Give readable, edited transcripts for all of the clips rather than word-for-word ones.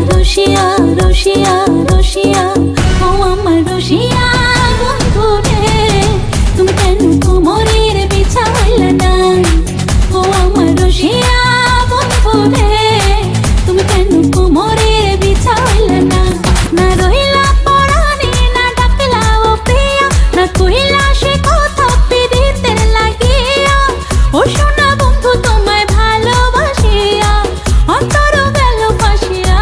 রসিয়া রসিয়া রসিয়া ও আমার রসিয়া বন্ধু রে তুমি কেন কোমরের বিছাইলা না ও আমার রসিয়া বন্ধু রে তুমি কেন কোমরের বিছাইলা না না রইলা পরাণে না ডাকলা ও প্রিয়া না কইলা সে কথা পিরিতের লাগিয়া ও সোনা বন্ধু তোমায় ভালোবাসিয়া অন্তর গেল ফাঁসিয়া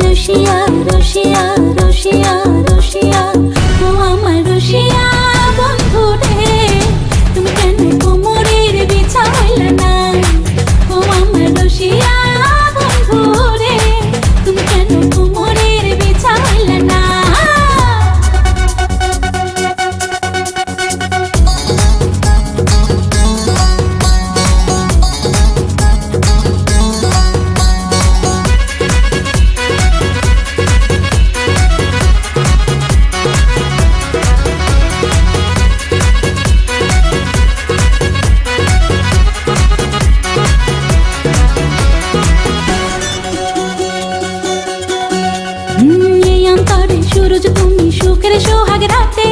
রসিয়া রসিয়া রসিয়া রসিয়া ও আমার রসিয়া বন্ধু রে তুমি কেন কোমরের বিছাইলা না ও আমার রসিয়া বন্ধু রে তুমি কেন কোমরের বিছাইলা না সুরজ তুমি সুখের সোহাগ রাতে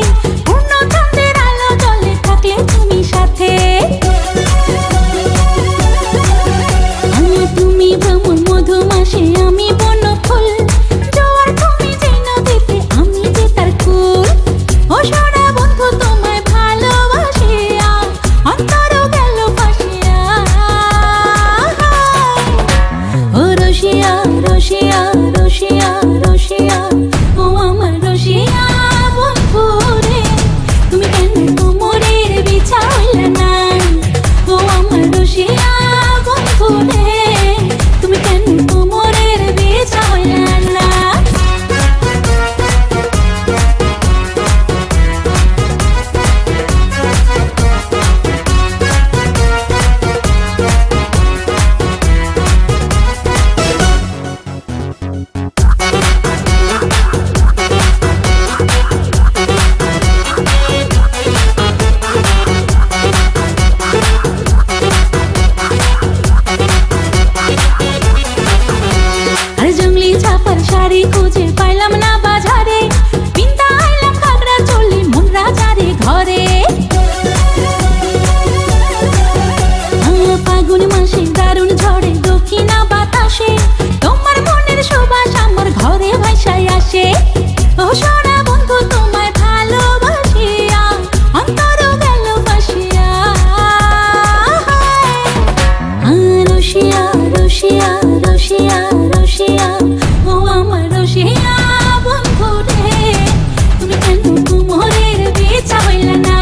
পূর্ণ চাঁদের আলো জলে থাকলে তুমি সাথে তুমি ভ্রমণ মধুমাসে আমি বন্য ফুল জোয়ার তুমি যে নদীতে আমি যে তার কুল ও সোনা বন্ধু তোমায় ভালোবাসিয়া অন্তর গেল ফাঁসিয়া ও রসিয়া রসিয়া রসিয়া রসিয়া ও আমার রসিয়া বন্ধু রে তুমি কেন কোমরের বিছাইলা না ও আমার রসিয়া বন্ধু রে তুমি কেন কোমরের বিছাইলা না জঙ্গলি ছাপার শাড়ি খুঁজে পাইলাম না বাজারে পিন্তা আইলাম ঘাগরা চলি মন রাজারে ঘরে ফাগুন মাসে দারুণ ঝড়ে দক্ষিণা বাতাসে তোমার মনের সুবাস আমার ঘরে ভাইসায় আসে ও সোনা বন্ধু তোমায় ভালোবাসিয়া অন্তর গেল ফাঁসিয়া রসিয়া রসিয়া রসিয়া রসিয়া ও আমার রসিয়া বন্ধু রে তুমি কেন কোমরের বিছাইলা না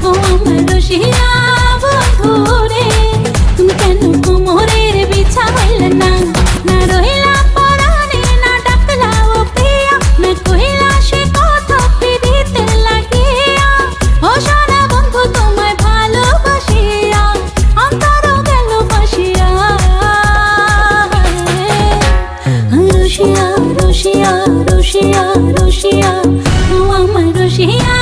ও আমার রসিয়া বন্ধু রে তুমি কেন কোমরের বিছাইলা না না রইলা পরাণে না ডাকলা ও প্রিয়া না কইলা সে কথা পিরিতের লাগিয়া ও সোনা বন্ধু তোমায় ভালোবাসিয়া অন্তর গেল ফাঁসিয়া রসিয়া রসিয়া রসিয়া রসিয়া ও আমার রসিয়া